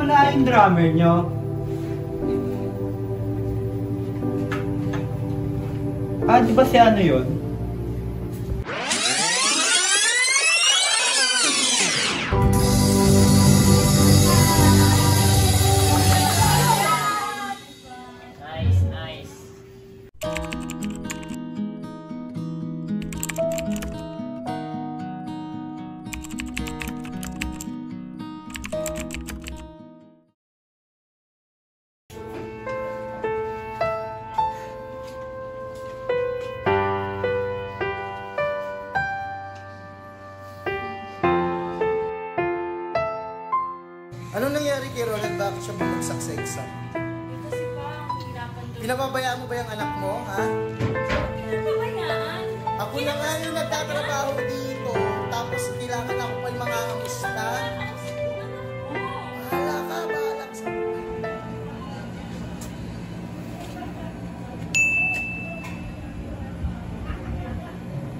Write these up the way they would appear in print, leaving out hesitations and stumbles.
pala yung drummer nyo. Ah, di ba si ano yun? Nice, nice. Anong nangyari kay Ronald? Bakit siya bumagsak sa exam? Kasi pa, hirapan doon. Pinababayaan mo ba yung anak mo, ha? Pinababayaan? Ako na nga yung nagtatrabaho dito, tapos kailangan ako pa yung mga amusta. Bahala ka, bahala ka sa...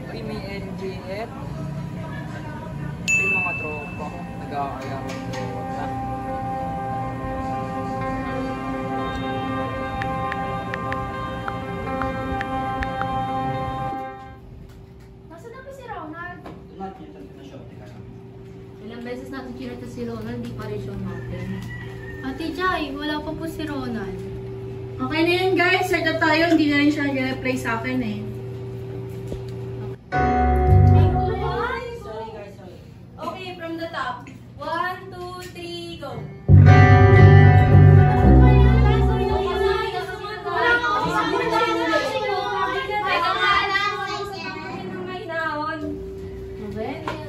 Ay, may NJF. Yung mga tropa ko, nag-aakayaman ko. Nasaan na ba si Ronald? Nakita na siya. Ilang beses natin chinata si Ronald, di pa rin siya natin. Ate Jai, wala pa po si Ronald. Okay na yun guys, start na tayo. Hindi na rin siya nag-reply sa akin eh. Okay, from the top. 1, 2, 3, go!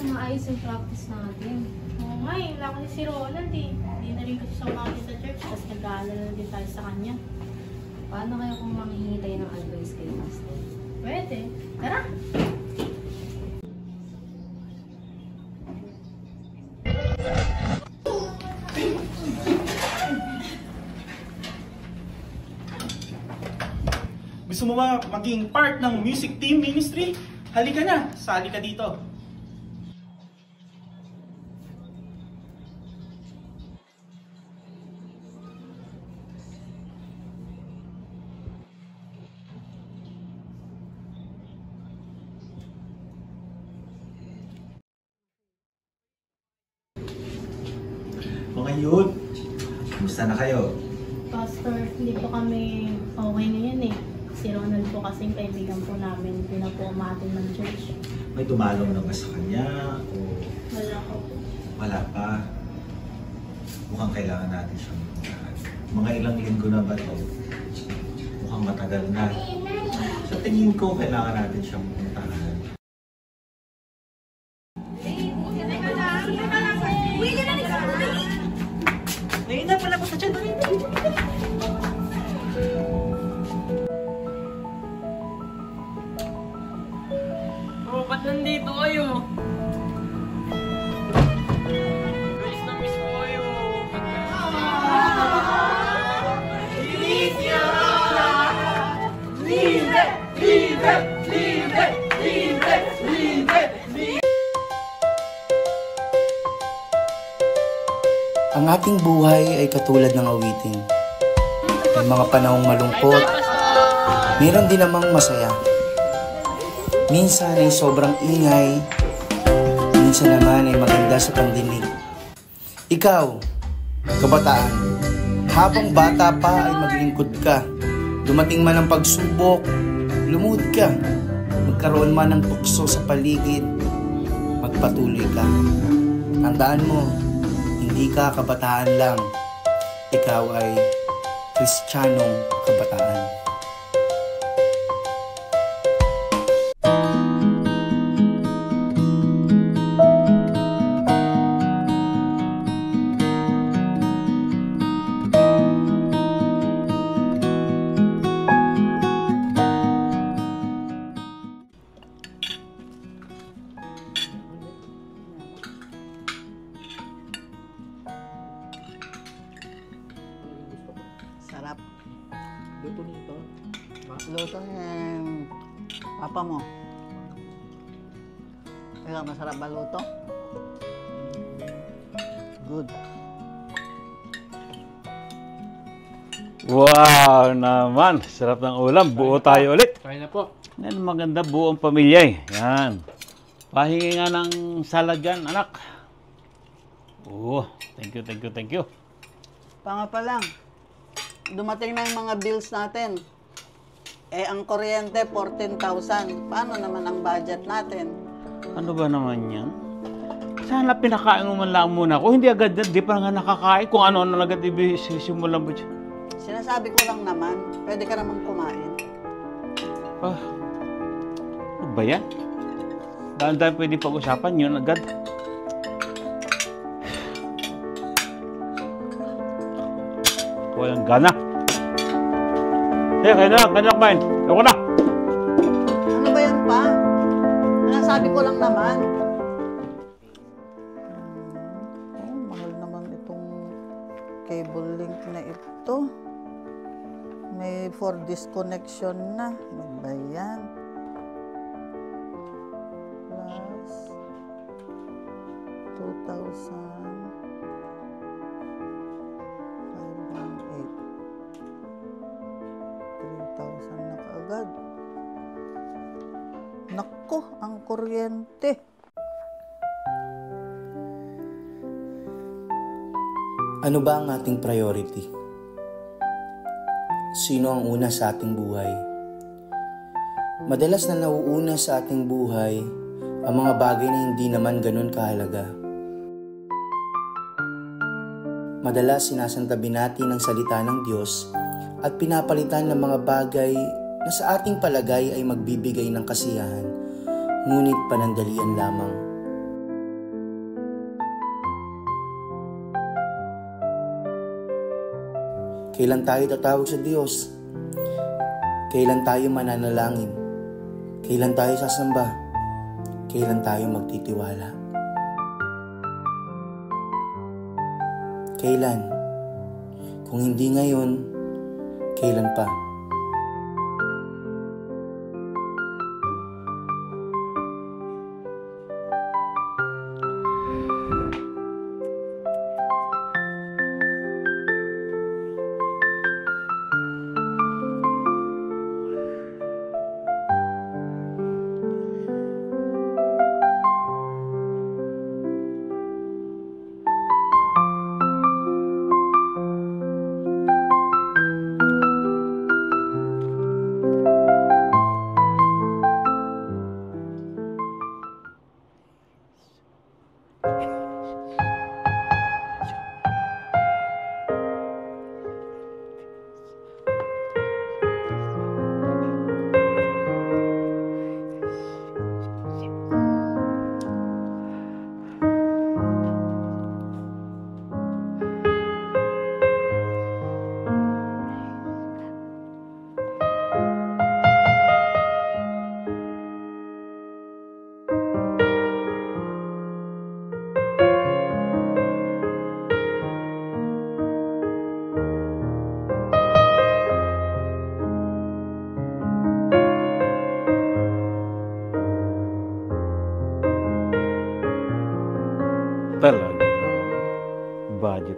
Maayos yung practice natin. Oo nga eh, wala kasi si Ronald eh. Hindi na rin kasi siya umakit sa church, tapos nag-aalala na din tayo sa kanya. Paano kaya kung manghihingi tayo ng advice kay Pastor? Pwede. Tara! Gusto mo ba maging part ng music team ministry? Halika na, sali ka dito. Okay yun. Kumusta na kayo? Pastor, hindi po kami okay ngayon eh. Si Ronald po kasing kaibigan po namin, hindi na po umatin ng church. May tumalong na ba sa kanya? O Wala ko po. wala pa? Mukhang kailangan natin siyang puntahan. Mga ilang linggo na ba ito? Mukhang matagal na. Sa tingin ko, kailangan natin siyang puntahan. Ngayon na pala ko sa tiyan. Oh, ba't nandito kayo? Miss na miss ko kayo. Ang ating buhay ay katulad ng awitin. May mga panahong malungkot, meron din namang masaya. Minsan ay sobrang ingay, minsan naman ay maganda sa pandinig. Ikaw, kabataan, habang bata pa ay maglingkod ka. Dumating man ang pagsubok, lumuhod ka. Magkaroon man ng tukso sa paligid, magpatuloy ka. Tandaan mo, hindi ka kabataan lang. Ikaw ay Kristiyanong kabataan. Sarap. Luto nito. Luto ng papa mo. Ikaw, masarap ba luto? Good. Wow naman. Sarap ng ulam. Buo tayo ulit. Kaya na po. Yan, maganda buong pamilya eh. Yan. Pahingi nga ng salad yan, anak. Oh, thank you, thank you, thank you. Panga pa lang. Dumating na yung mga bills natin. Eh, ang kuryente, 14,000. Paano naman ang budget natin? Ano ba naman yan? Sana pinakain mo man lang muna. Kung hindi agad yan, di pa nga nakakain. Kung ano-ano agad ibisimulan mo dyan. Sinasabi ko lang naman, pwede ka naman kumain. Ah, ano ba yan? Dahil pwede pag-usapan yun agad. Walang gana. Kayo na kumain. Ako na. Ano ba yan pa? Sinasabi ko lang naman. Oh, mahal naman itong cable link na ito. May for disconnection na. Ano ba yan? Plus 2,000. 3,000 na kaagad. Nako, ang kuryente. Ano ba ang ating priority? Sino ang una sa ating buhay? Madalas na nauuna sa ating buhay ang mga bagay na hindi naman ganun kahalaga. Madalas sinasantabi natin ang salita ng Diyos at pinapalitan ng mga bagay na sa ating palagay ay magbibigay ng kasiyahan, ngunit panandalian lamang. Kailan tayo tatawag sa Diyos? Kailan tayo mananalangin? Kailan tayo sasamba? Kailan tayo magtitiwala? Kailan? Kung hindi ngayon, kailan pa?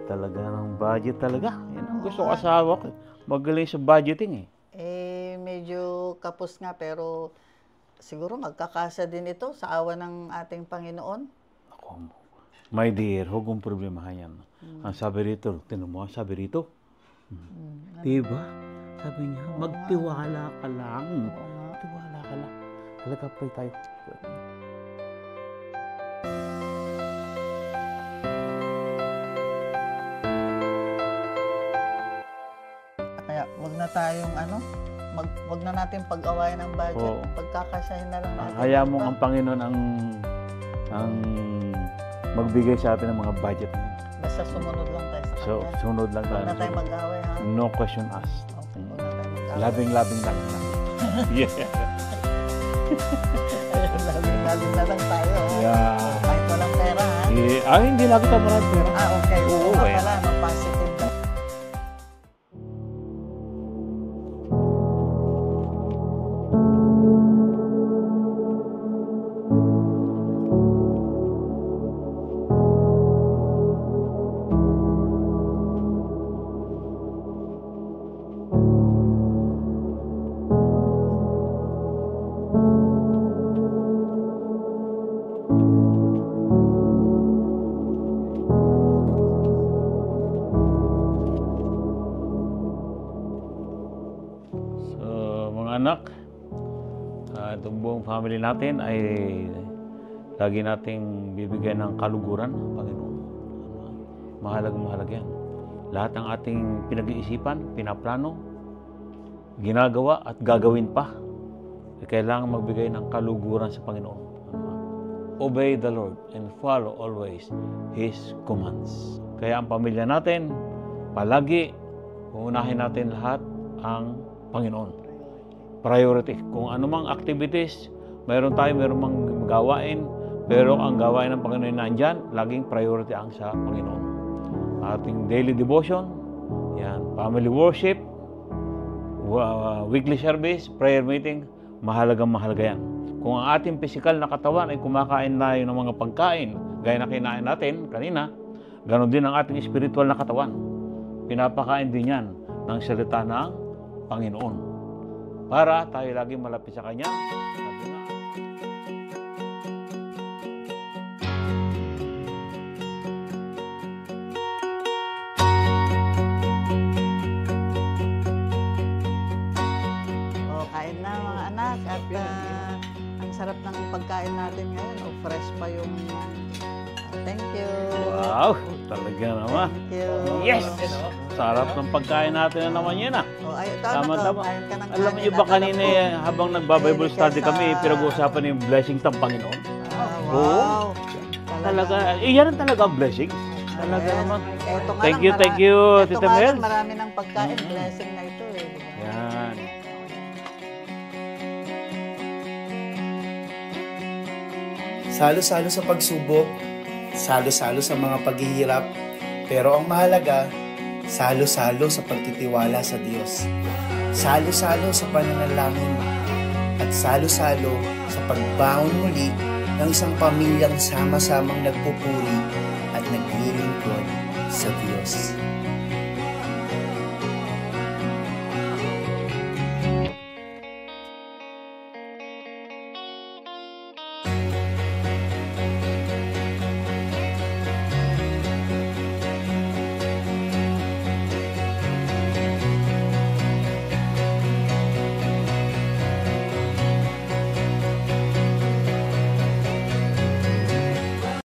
Talaga. Budget talaga. Yan ang gusto ko asawa ko. Magaling sa budgeting eh. Eh, medyo kapos nga pero siguro magkakasa din ito sa awa ng ating Panginoon. Ako, my dear, huwag mong problemahan yan. Ang sabi rito, tinan mo ang sabi rito. Diba? Sabi niya, magtiwala ka lang. Magtiwala ka lang. Talaga pa tayo. Kaya wag na tayong wag na natin pag-awayan ng budget. Oo. Pagkakasahin na lang natin. Hayaan mo ang Panginoon ang magbigay sa atin ng mga budget. Basta sumunod lang tayo sa So, Kanya. sunod lang Huwag tayo. na tayo mag-away, ha? No question asked. Okay, huwag na tayo mag-away. Labing lang. Yeah. Labing na lang tayo, ha? Yeah. Kahit walang pera, ha? Hindi lagi tayo maraming pera. Okay. Oo, Oo, eh. pala, no? Positive na. family natin ay lagi nating bibigyan ng kaluguran ng Panginoon. Mahalaga yan. Lahat ng ating pinag-iisipan, pinaplano, ginagawa at gagawin pa, kailangan magbigay ng kaluguran sa Panginoon. Obey the Lord and follow always His commands. Kaya ang pamilya natin, palagi, uunahin natin lahat ang Panginoon. Priority. Kung anumang activities, mayroon mang gawain, pero ang gawain ng Panginoon nandyan, laging priority ang sa Panginoon. Ating daily devotion, yan, family worship, weekly service, prayer meeting, mahalaga yan. Kung ang ating physical na katawan ay kumakain na ng mga pagkain, gaya na kinain natin kanina, ganon din ang ating spiritual na katawan. Pinapakain din yan ng salita ng Panginoon. Para tayo lagi malapit sa Kanya. Kain na mga anak at ang sarap ng pagkain natin ngayon. Fresh pa yung thank you. Wow, talaga naman. Thank you. Yes! Sarap ng pagkain natin na naman yan ah. Tama. Alam niyo ba kanina habang nagba-Bible study kami, pinag-uusapan yung blessing ng Panginoon? Wow. Talaga, yan ang talaga ang blessing. Talaga naman. Thank you, Tita Mel. Marami ng pagkain, blessing na ito eh. Yan. Salo-salo sa pagsubok, salo-salo sa mga paghihirap, pero ang mahalaga, salo-salo sa pagtitiwala sa Diyos. Salo-salo sa pananalangin at salo-salo sa pagbangon muli ng isang pamilyang sama-samang nagpupuri at naglilingkod sa Diyos.